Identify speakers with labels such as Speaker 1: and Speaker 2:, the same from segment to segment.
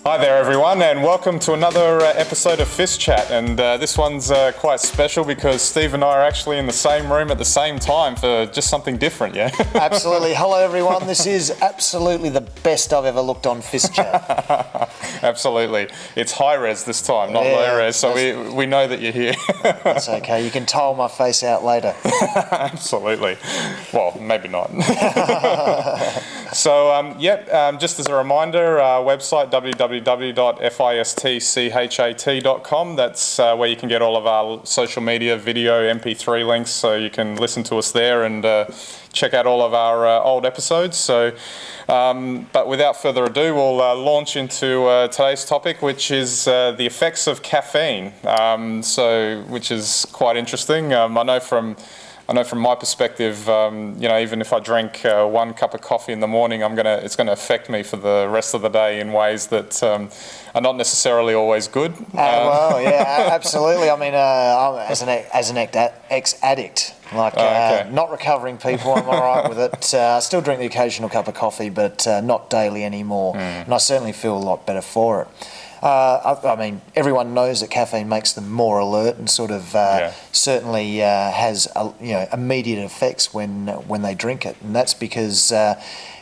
Speaker 1: Hi there everyone, and welcome to another episode of FiST Chat, and this one's quite special because Steve and I are actually in the same room at the same time for just something different, yeah?
Speaker 2: Absolutely. Hello everyone, this is absolutely the best I've ever looked on FiST Chat.
Speaker 1: Absolutely. It's high res this time, not low res, so we know that you're here.
Speaker 2: That's okay, you can tile my face out later.
Speaker 1: Absolutely. Well, maybe not. So, just as a reminder, our website www.fistchat.com. That's where you can get all of our social media, video, MP3 links, so you can listen to us there and check out all of our old episodes. So, but without further ado, we'll launch into today's topic, which is the effects of caffeine. Which is quite interesting. I know from my perspective, even if I drink one cup of coffee in the morning, it's gonna affect me for the rest of the day in ways that are not necessarily always good.
Speaker 2: Absolutely. I mean, I'm, as an ex-addict, not recovering people, I'm all right with it. I still drink the occasional cup of coffee, but not daily anymore, and I certainly feel a lot better for it. I mean, everyone knows that caffeine makes them more alert and sort of certainly has immediate effects when they drink it, and that's because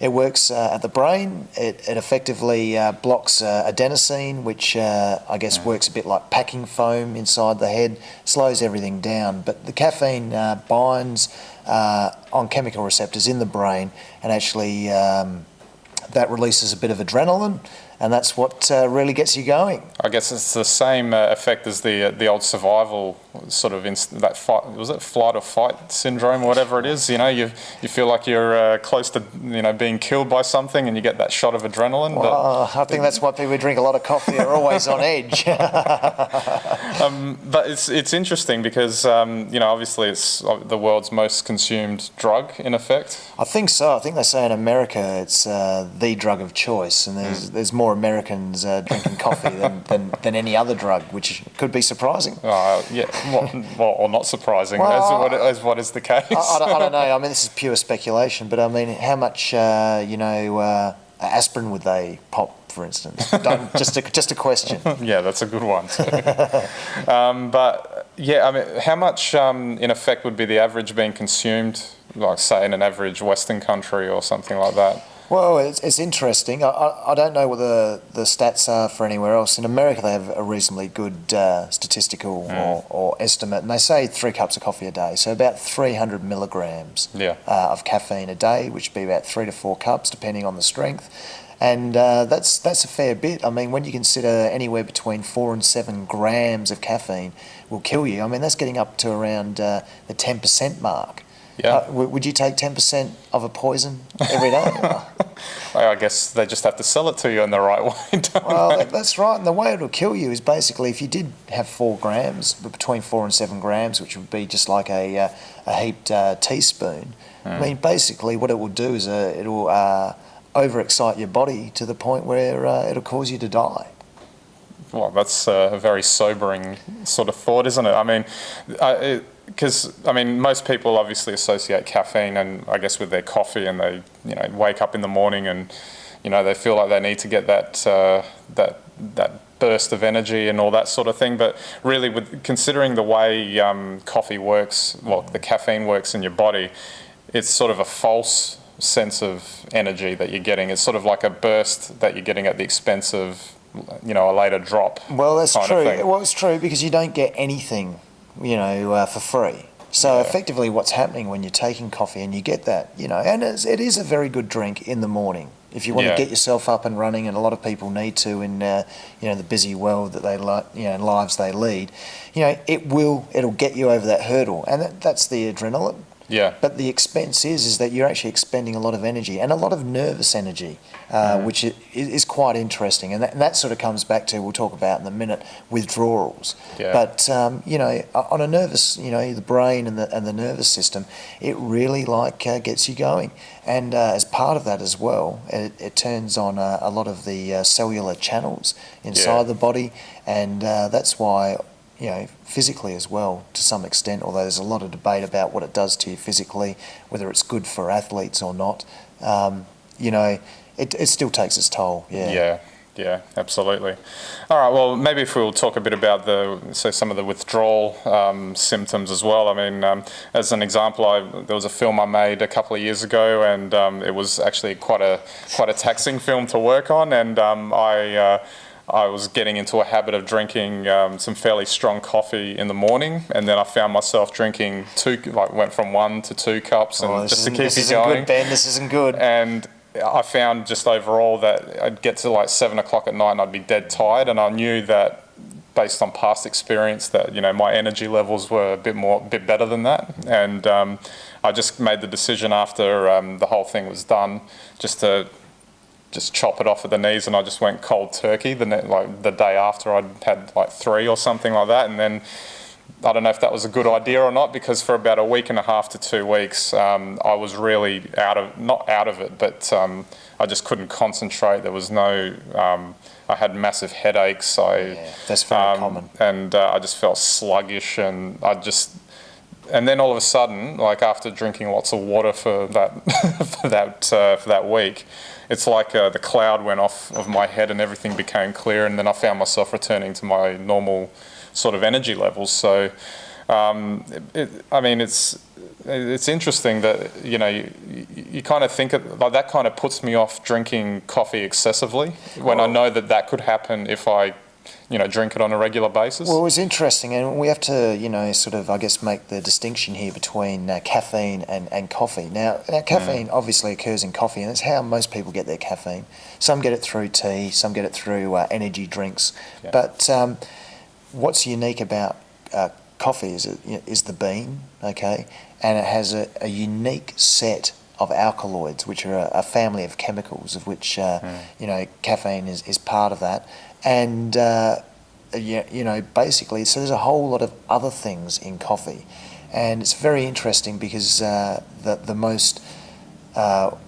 Speaker 2: it works at the brain. It effectively blocks adenosine, which I guess works a bit like packing foam inside the head, slows everything down. But the caffeine binds on chemical receptors in the brain, and actually that releases a bit of adrenaline. And that's what really gets you going.
Speaker 1: I guess it's the same effect as the old survival sort of that fight. Was it flight or fight syndrome or whatever it is? You know, you feel like you're close to being killed by something, and you get that shot of adrenaline.
Speaker 2: Well, I think that's why people who drink a lot of coffee are always on edge.
Speaker 1: But it's interesting because obviously it's the world's most consumed drug in effect.
Speaker 2: I think so. I think they say in America it's the drug of choice, and there's more Americans drinking coffee than any other drug, which could be surprising.
Speaker 1: Or not surprising, as what is the case.
Speaker 2: I don't know. I mean, this is pure speculation, but I mean, how much aspirin would they pop, for instance? just a question.
Speaker 1: Yeah, that's a good one too. But yeah, I mean, how much in effect would be the average being consumed, like say in an average Western country or something like that?
Speaker 2: Well, it's interesting. I don't know what the stats are for anywhere else. In America, they have a reasonably good statistical or estimate, and they say 3 cups of coffee a day, so about 300 milligrams of caffeine a day, which would be about 3 to 4 cups, depending on the strength. And that's a fair bit. I mean, when you consider anywhere between 4 and 7 grams of caffeine will kill you, I mean, that's getting up to around the 10% mark.
Speaker 1: Yeah.
Speaker 2: Would you take 10% of a poison every day?
Speaker 1: I guess they just have to sell it to you in the right way,
Speaker 2: that's right. And the way it'll kill you is basically if you did have 4 grams, between 4 and 7 grams, which would be just like a heaped teaspoon. I mean, basically what it will do is it'll overexcite your body to the point where it'll cause you to die.
Speaker 1: Well, that's a very sobering sort of thought, isn't it? I mean, because most people obviously associate caffeine and I guess with their coffee, and they wake up in the morning and they feel like they need to get that burst of energy and all that sort of thing. But really, considering the way coffee works, the caffeine works in your body, it's sort of a false sense of energy that you're getting. It's sort of like a burst that you're getting at the expense of a later drop.
Speaker 2: Well, that's true. Well, it's true because you don't get anything for free. So effectively what's happening when you're taking coffee and you get that, and it is a very good drink in the morning if you want to get yourself up and running, and a lot of people need to in the busy world that they lives they lead. It'll get you over that hurdle, and that's the adrenaline.
Speaker 1: Yeah.
Speaker 2: But the expense is that you're actually expending a lot of energy and a lot of nervous energy, which is quite interesting. And that sort of comes back to, we'll talk about in a minute, withdrawals.
Speaker 1: Yeah.
Speaker 2: But, on a nervous, the brain and the nervous system, it really gets you going. And as part of that as well, it turns on a lot of the cellular channels inside the body. And that's why physically as well to some extent, although there's a lot of debate about what it does to you physically, whether it's good for athletes or not. It still takes its toll.
Speaker 1: Yeah, absolutely. All right, well, maybe if we'll talk a bit about some of the withdrawal symptoms as well. I mean, as an example, there was a film I made a couple of years ago, and it was actually quite a taxing film to work on, and I was getting into a habit of drinking some fairly strong coffee in the morning, and then I found myself drinking went from 1 to 2 cups, and just to keep it going.
Speaker 2: This isn't good, Ben. This isn't good.
Speaker 1: And I found just overall that I'd get to like 7 o'clock at night and I'd be dead tired, and I knew that based on past experience that my energy levels were a bit better than that, and I just made the decision after the whole thing was done just to chop it off at the knees, and I just went cold turkey the day after I'd had like 3 or something like that, and then I don't know if that was a good idea or not, because for about a week and a half to 2 weeks, I was really not out of it, but I just couldn't concentrate. There was I had massive headaches.
Speaker 2: That's very common.
Speaker 1: And I just felt sluggish, and then all of a sudden, like after drinking lots of water for that week, it's like the cloud went off of my head and everything became clear, and then I found myself returning to my normal sort of energy levels. So, it's interesting that you kind of think like that kind of puts me off drinking coffee excessively when I know that could happen if I drink it on a regular basis.
Speaker 2: Well, it's interesting, and we have to sort of, I guess, make the distinction here between caffeine and coffee. Now caffeine obviously occurs in coffee, and it's how most people get their caffeine. Some get it through tea, some get it through energy drinks, but what's unique about coffee is the bean, okay, and it has a unique set of alkaloids, which are a family of chemicals, of which caffeine is part of that, and basically, so there's a whole lot of other things in coffee, and it's very interesting because the most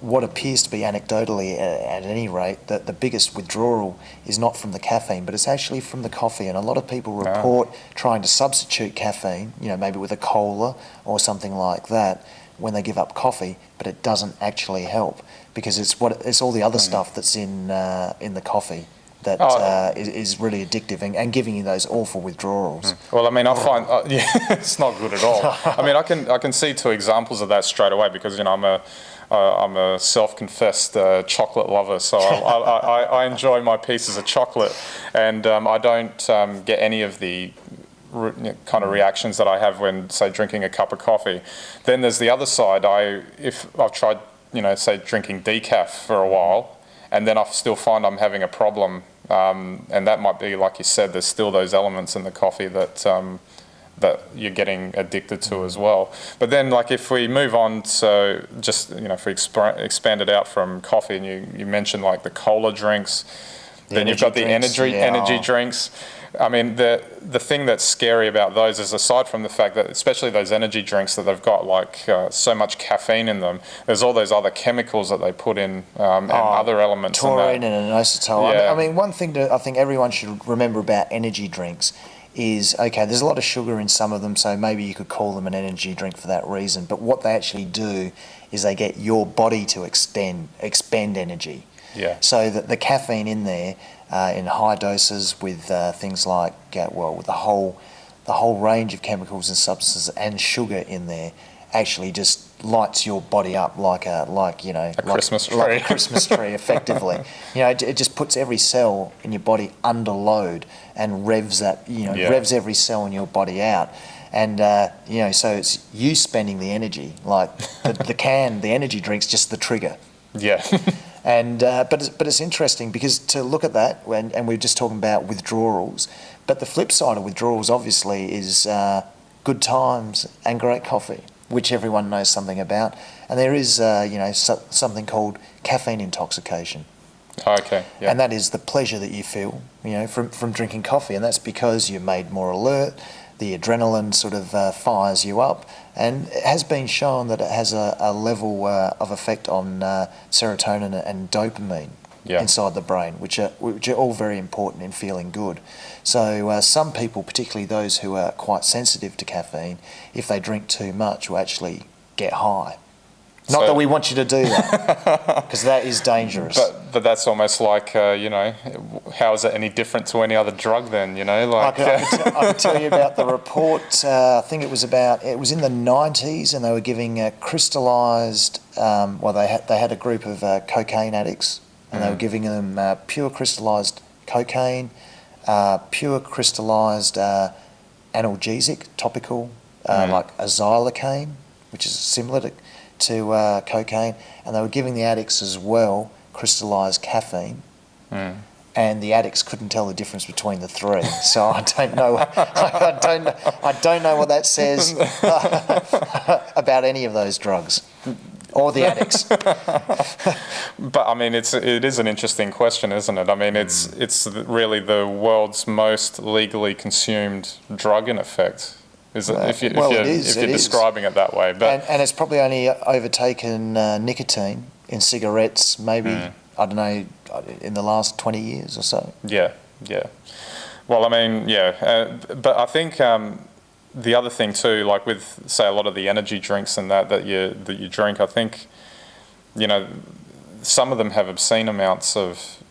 Speaker 2: what appears to be anecdotally, at any rate, that the biggest withdrawal is not from the caffeine, but it's actually from the coffee. And a lot of people report trying to substitute caffeine, maybe with a cola or something like that, when they give up coffee, but it doesn't actually help because it's all the other stuff that's in the coffee that is really addictive and giving you those awful withdrawals.
Speaker 1: Well, I mean, I find it's not good at all. I mean, I can see 2 examples of that straight away because I'm a self-confessed chocolate lover, so I enjoy my pieces of chocolate, and I don't get any of the kind of reactions that I have when, say, drinking a cup of coffee. Then there's the other side. If I've tried, say, drinking decaf for a while, and then I still find I'm having a problem, and that might be, like you said, there's still those elements in the coffee that you're getting addicted to as well. But then, like, if we move on to just, if we expand it out from coffee, and you mentioned like the cola drinks, then you've got the energy drinks. I mean, the thing that's scary about those is, aside from the fact that, especially those energy drinks, that they've got like so much caffeine in them, there's all those other chemicals that they put in and other elements.
Speaker 2: Taurine and inositol. Yeah. I mean, one thing that I think everyone should remember about energy drinks is, okay, there's a lot of sugar in some of them, so maybe you could call them an energy drink for that reason. But what they actually do is they get your body to expend energy.
Speaker 1: Yeah.
Speaker 2: So that the caffeine in there, in high doses, with things like with the whole range of chemicals and substances and sugar in there, actually just lights your body up like a
Speaker 1: Christmas tree.
Speaker 2: Like a Christmas tree, effectively. It just puts every cell in your body under load and revs revs every cell in your body out. And so it's you spending the energy, like the energy drink's just the trigger.
Speaker 1: Yeah.
Speaker 2: And but it's interesting because to look at that, and we're just talking about withdrawals, but the flip side of withdrawals obviously is good times and great coffee, which everyone knows something about. And there is something called caffeine intoxication.
Speaker 1: Okay. Yeah.
Speaker 2: And that is the pleasure that you feel, from drinking coffee, and that's because you're made more alert. The adrenaline sort of fires you up, and it has been shown that it has a level of effect on serotonin and dopamine. inside the brain, which are all very important in feeling good. So some people, particularly those who are quite sensitive to caffeine, if they drink too much, will actually get high. Not that we want you to do that, because that is dangerous.
Speaker 1: But that's almost like, how is it any different to any other drug then, Like,
Speaker 2: I could tell you about the report. I think it was in the 90s, and they were giving crystallised, they had a group of cocaine addicts, and they were giving them pure crystallised cocaine, pure crystallised analgesic, topical, like xylocaine, which is similar to cocaine, and they were giving the addicts as well crystallised caffeine, and the addicts couldn't tell the difference between the three. So I don't know. I don't know what that says about any of those drugs or the addicts.
Speaker 1: But I mean, it is an interesting question, isn't it? I mean, it's really the world's most legally consumed drug, in effect. Is it, if you're describing it that way, but
Speaker 2: and it's probably only overtaken nicotine in cigarettes, maybe I don't know, in the last 20 years or so.
Speaker 1: Yeah. Well, I mean, but I think the other thing too, like with say a lot of the energy drinks and that you drink, I think some of them have obscene amounts of.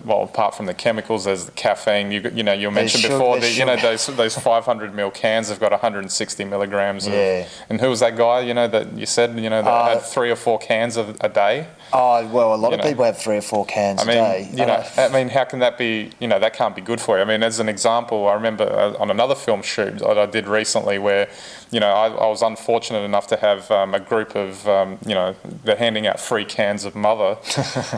Speaker 1: Well, apart from the chemicals, there's the caffeine. You mentioned before that those 500 ml cans have got 160 milligrams. And who was that guy? That you said that had 3 or 4 cans a day.
Speaker 2: Oh well, a lot of people have 3 or 4 cans a day.
Speaker 1: I mean, how can that be? That can't be good for you. I mean, as an example, I remember on another film shoot that I did recently where. I was unfortunate enough to have a group of, they're handing out free cans of Mother,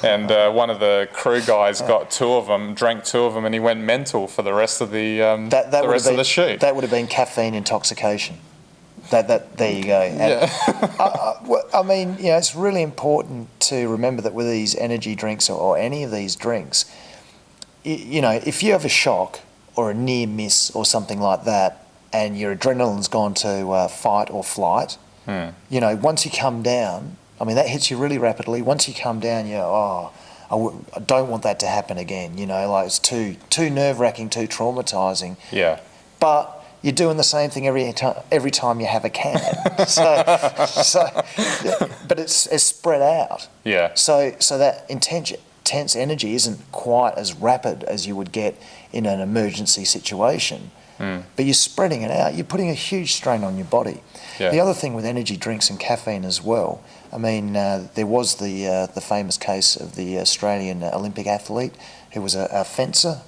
Speaker 1: and one of the crew guys got 2 of them, drank 2 of them, and he went mental for the rest of the of the shoot.
Speaker 2: That would have been caffeine intoxication. There you go. I mean, it's really important to remember that with these energy drinks or any of these drinks, if you have a shock or a near miss or something like that, and your adrenaline's gone to fight or flight, once you come down, I mean, that hits you really rapidly. Once you come down, I don't want that to happen again. Like it's too nerve-wracking, too traumatising.
Speaker 1: Yeah.
Speaker 2: But you're doing the same thing every time you have a can. But it's spread out.
Speaker 1: Yeah.
Speaker 2: So that intense energy isn't quite as rapid as you would get in an emergency situation. But you're spreading it out. You're putting a huge strain on your body. Yeah. The other thing with energy drinks and caffeine as well, I mean, there was the famous case of the Australian Olympic athlete who was a fencer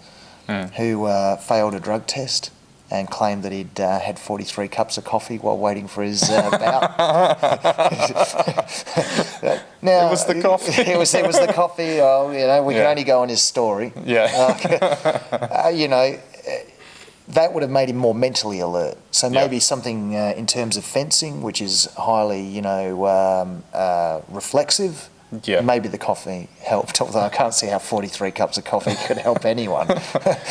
Speaker 2: who failed a drug test and claimed that he'd had 43 cups of coffee while waiting for his bout. Now,
Speaker 1: it was the coffee.
Speaker 2: It was the coffee. We can only go on his story.
Speaker 1: Yeah.
Speaker 2: That would have made him more mentally alert. So maybe something in terms of fencing, which is highly, reflexive.
Speaker 1: Yeah.
Speaker 2: Maybe the coffee helped, although I can't see how 43 cups of coffee could help anyone.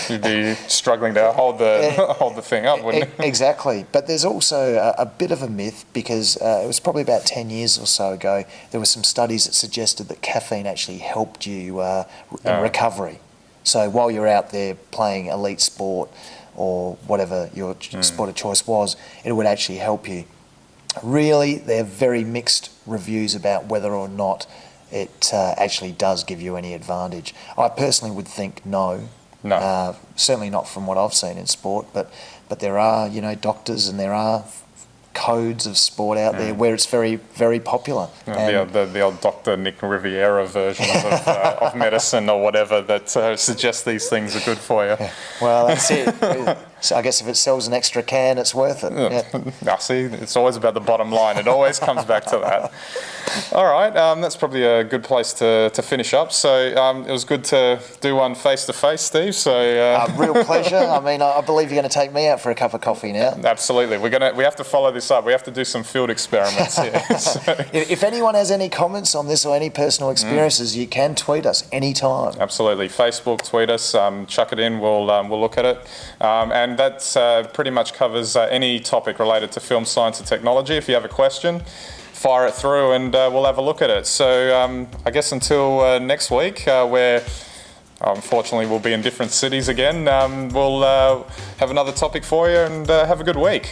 Speaker 1: You'd be struggling to hold the thing up, wouldn't you?
Speaker 2: Exactly. But there's also a bit of a myth because it was probably about 10 years or so ago, there were some studies that suggested that caffeine actually helped you in recovery. So while you're out there playing elite sport, or whatever your sport of choice was, it would actually help you. Really, they're very mixed reviews about whether or not it actually does give you any advantage. I personally would think no. Certainly not from what I've seen in sport, but there are, doctors and there are codes of sport out there where it's very, very popular.
Speaker 1: The old Dr. Nick Riviera versions of medicine or whatever that suggest these things are good for you.
Speaker 2: Well, that's it. So I guess if it sells an extra can, it's worth it.
Speaker 1: I see. It's always about the bottom line. It always comes back to that. All right, that's probably a good place to finish up. So it was good to do one face-to-face, Steve. So
Speaker 2: real pleasure. I mean, I believe you're going to take me out for a cup of coffee now.
Speaker 1: Absolutely. We have to follow this up. We have to do some field experiments here.
Speaker 2: If anyone has any comments on this or any personal experiences, you can tweet us anytime.
Speaker 1: Absolutely. Facebook, tweet us, chuck it in. We'll look at it. And that pretty much covers any topic related to film science and technology. If you have a question, fire it through and we'll have a look at it. So I guess until next week, where unfortunately we'll be in different cities again, we'll have another topic for you, and have a good week.